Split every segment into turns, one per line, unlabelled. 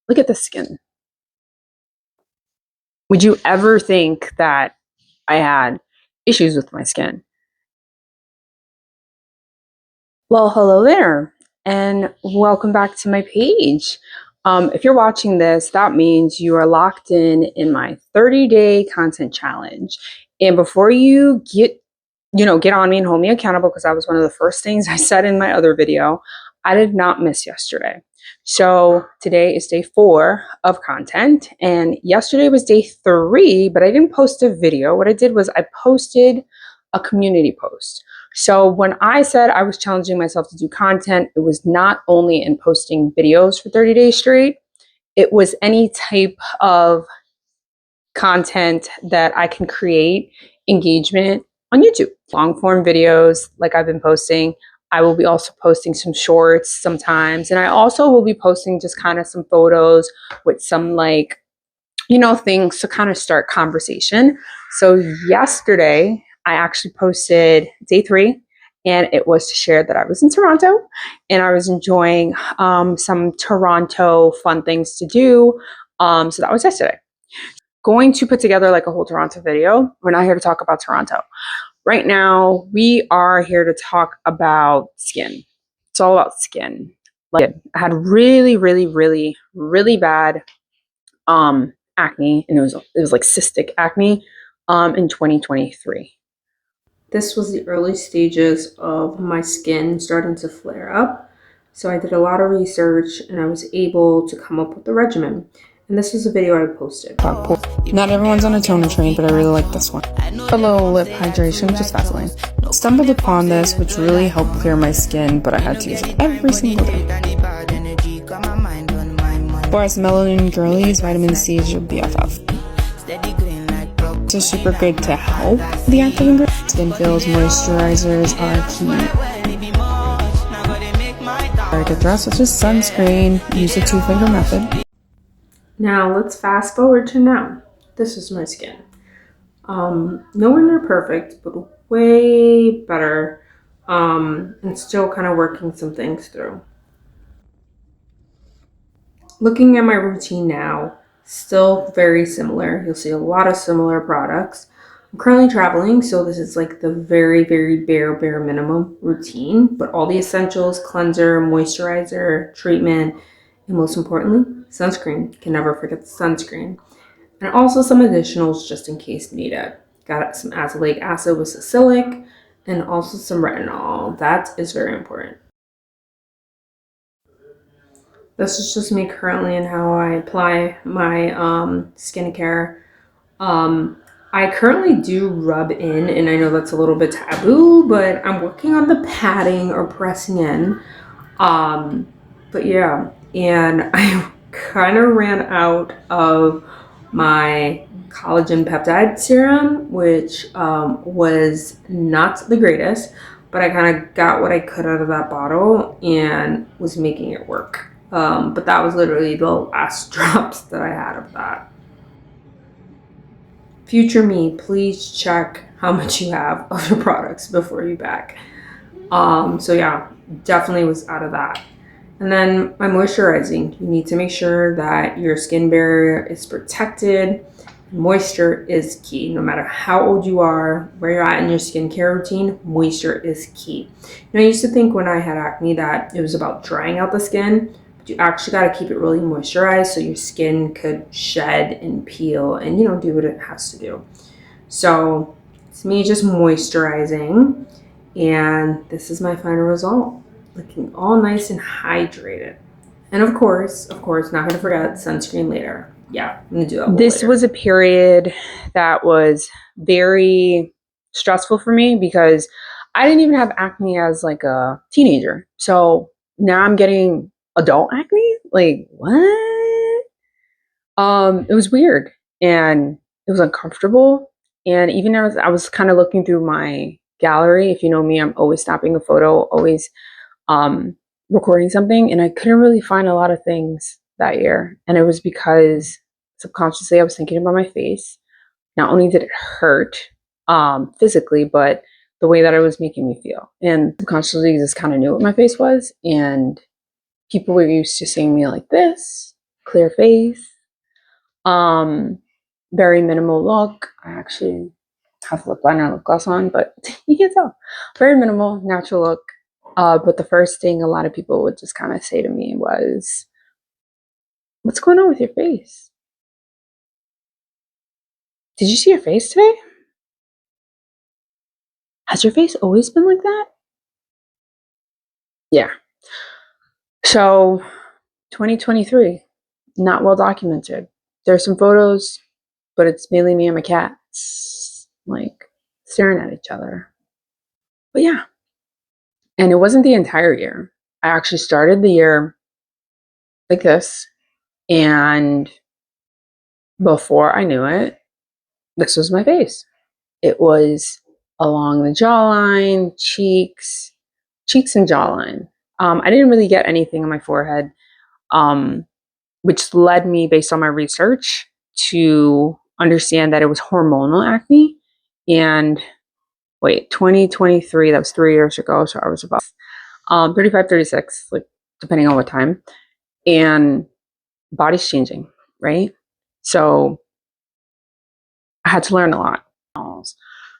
Look at the skin. Would you ever think that I had issues with my skin? Well, hello there, and welcome back to my page. If you're watching this, that means you are locked in my 30-day content challenge. And before you get on me and hold me accountable, because that was one of the first things I said in my other video, I did not miss yesterday. So today is day 4 of content, and yesterday was day 3, but I didn't post a video. What I did was I posted a community post. So when I said I was challenging myself to do content, it was not only in posting videos for 30 days straight, it was any type of content that I can create engagement on YouTube. Long form videos like I've been posting. I will be also posting some shorts sometimes. And I also will be posting just kind of some photos with some things to kind of start conversation. So yesterday I actually posted day 3, and it was to share that I was in Toronto and I was enjoying some Toronto fun things to do. So that was yesterday. Going to put together like a whole Toronto video. We're not here to talk about Toronto. Right now, we are here to talk about skin. It's all about skin. Like, I had really, really, really, really bad acne, and it was like cystic acne in 2023.
This was the early stages of my skin starting to flare up. So I did a lot of research and I was able to come up with a regimen. And this was a video I posted.
Not everyone's on a toner train, but I really like this one. A little lip hydration, just Vaseline. Stumbled upon this, which really helped clear my skin, but I had to use it every single day. For us melanin girlies, vitamin C is your BFF. So super good to help the active ingredient. Skin feels moisturizers are key. Very good dress, which is sunscreen. Use the 2-finger method.
Now let's fast forward to now. This is my skin. Nowhere near perfect, but way better. And still kind of working some things through. Looking at my routine now, still very similar. You'll see a lot of similar products. I'm currently traveling, so this is like the very, very bare minimum routine, but all the essentials: cleanser, moisturizer, treatment, and most importantly, sunscreen. Can never forget the sunscreen. And also some additionals just in case needed. Got some azelaic acid with salicylic, and also some retinol. That is very important. This is just me currently and how I apply my skincare. I currently do rub in, and I know that's a little bit taboo, but I'm working on the patting or pressing in. But yeah, and I kind of ran out of my collagen peptide serum, which was not the greatest, but I kind of got what I could out of that bottle and was making it work. But that was literally the last drops that I had of that. Future me, please check how much you have of your products before you back. So yeah, definitely was out of that. And then my moisturizing, you need to make sure that your skin barrier is protected. Moisture is key. No matter how old you are, where you're at in your skincare routine, moisture is key. I used to think when I had acne that it was about drying out the skin, but you actually got to keep it really moisturized so your skin could shed and peel and, do what it has to do. So it's me just moisturizing, and this is my final result. Looking all nice and hydrated. And of course, not going to forget sunscreen later. Yeah, I'm going to do that.
This was a period that was very stressful for me because I didn't even have acne as like a teenager. So now I'm getting adult acne. Like, what? It was weird and it was uncomfortable. And even as I was kind of looking through my gallery, if you know me, I'm always snapping a photo, always recording something, and I couldn't really find a lot of things that year. And it was because subconsciously I was thinking about my face. Not only did it hurt physically, but the way that it was making me feel. And subconsciously just kind of knew what my face was, and people were used to seeing me like this clear face, very minimal look. I actually have lip liner and lip gloss on, but you can tell. Very minimal, natural look. But the first thing a lot of people would just kind of say to me was, "What's going on with your face? Did you see your face today? Has your face always been like that?" Yeah. So 2023, not well documented. There's some photos, but it's mainly me and my cats, like staring at each other. But yeah, and it wasn't the entire year. I actually started the year like this, and before I knew it, this was my face. It was along the jawline, cheeks and jawline. I didn't really get anything on my forehead, which led me, based on my research, to understand that it was hormonal acne. And wait, 2023, that was 3 years ago. So I was about 35, 36, like depending on what time. And body's changing, right? So I had to learn a lot.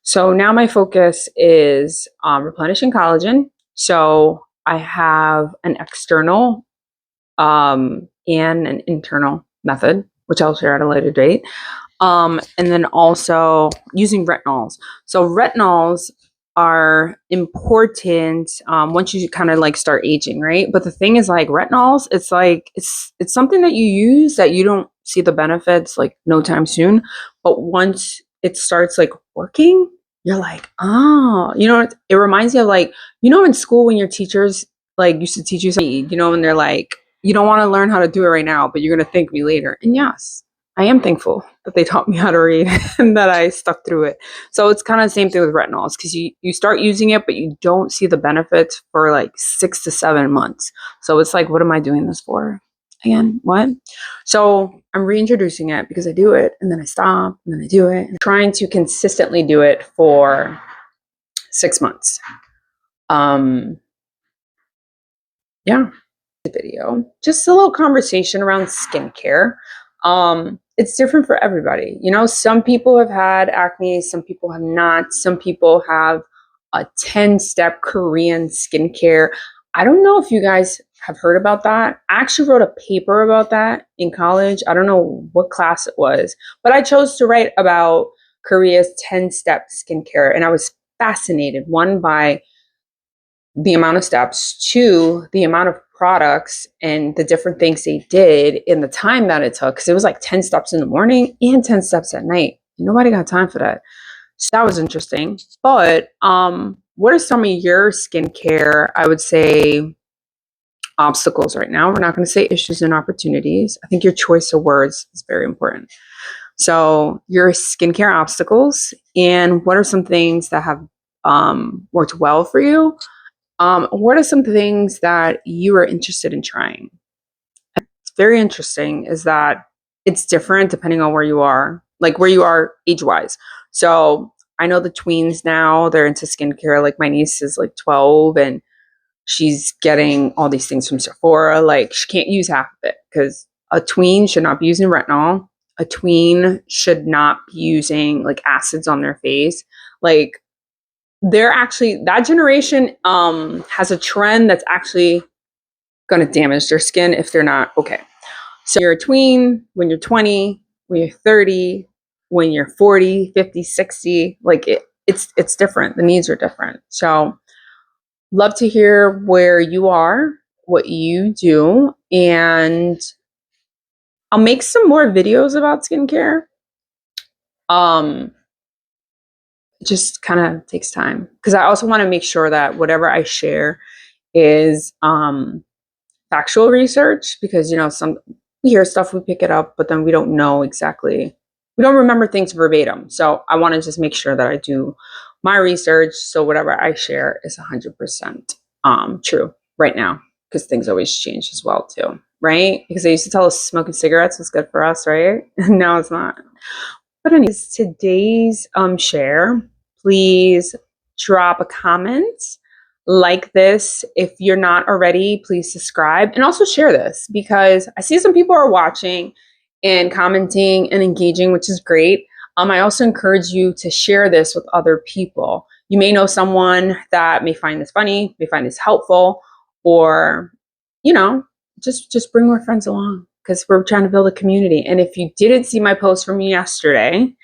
So now my focus is replenishing collagen. So I have an external and an internal method, which I'll share at a later date. And then also using retinols. So retinols are important once you kind of like start aging, right? But the thing is, like retinols, it's like it's something that you use that you don't see the benefits like no time soon. But once it starts like working, you're like, oh, it reminds you of like, in school when your teachers like used to teach you something, and they're like, you don't want to learn how to do it right now, but you're gonna thank me later. And yes, I am thankful that they taught me how to read and that I stuck through it. So it's kind of the same thing with retinols, because you start using it, but you don't see the benefits for like 6 to 7 months. So it's like, what am I doing this for? Again, what? So I'm reintroducing it because I do it and then I stop and then I do it. I'm trying to consistently do it for 6 months. Yeah. Video, just a little conversation around skincare. It's different for everybody. Some people have had acne, some people have not. Some people have a 10-step Korean skincare. I don't know if you guys have heard about that. I actually wrote a paper about that in college. I don't know what class it was, but I chose to write about Korea's 10-step skincare, and I was fascinated, one, by the amount of steps, two, the amount of products and the different things they did in the time that it took. Because it was like 10 steps in the morning and 10 steps at night. Nobody got time for that. So that was interesting. But what are some of your skincare, I would say, obstacles right now? We're not going to say issues and opportunities. I think your choice of words is very important. So your skincare obstacles, and what are some things that have worked well for you? What are some things that you are interested in trying? It's very interesting is that it's different depending on where you are, like where you are age-wise. So I know the tweens now, they're into skincare. Like my niece is like 12 and she's getting all these things from Sephora. Like she can't use half of it because a tween should not be using retinol. A tween should not be using like acids on their face. Like they're actually, that generation has a trend that's actually going to damage their skin if they're not okay. So you're a tween when you're 20, when you're 30, when you're 40, 50, 60, like it's different. The needs are different. So love to hear where you are, what you do, and I'll make some more videos about skincare. It just kind of takes time because I also want to make sure that whatever I share is factual research, because some we hear stuff, we pick it up, but then we don't know exactly, we don't remember things verbatim. So I want to just make sure that I do my research, so whatever I share is 100% true right now, because things always change as well too, right? Because they used to tell us smoking cigarettes was good for us, right? And now it's not. But anyways, today's share, please drop a comment like this. If you're not already, please subscribe and also share this, because I see some people are watching and commenting and engaging, which is great. I also encourage you to share this with other people. You may know someone that may find this funny, may find this helpful, or, you know, just bring more friends along, because we're trying to build a community. And if you didn't see my post from yesterday,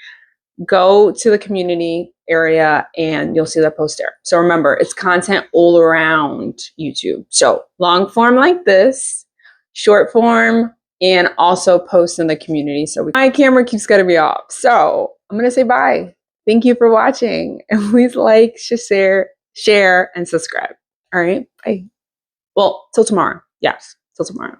go to the community area and you'll see that post there. So remember, it's content all around YouTube. So long form like this, short form, and also post in the community. So my camera keeps cutting me off. So I'm going to say bye. Thank you for watching. And please like, share, and subscribe. All right. Bye. Well, till tomorrow. Yes, till tomorrow.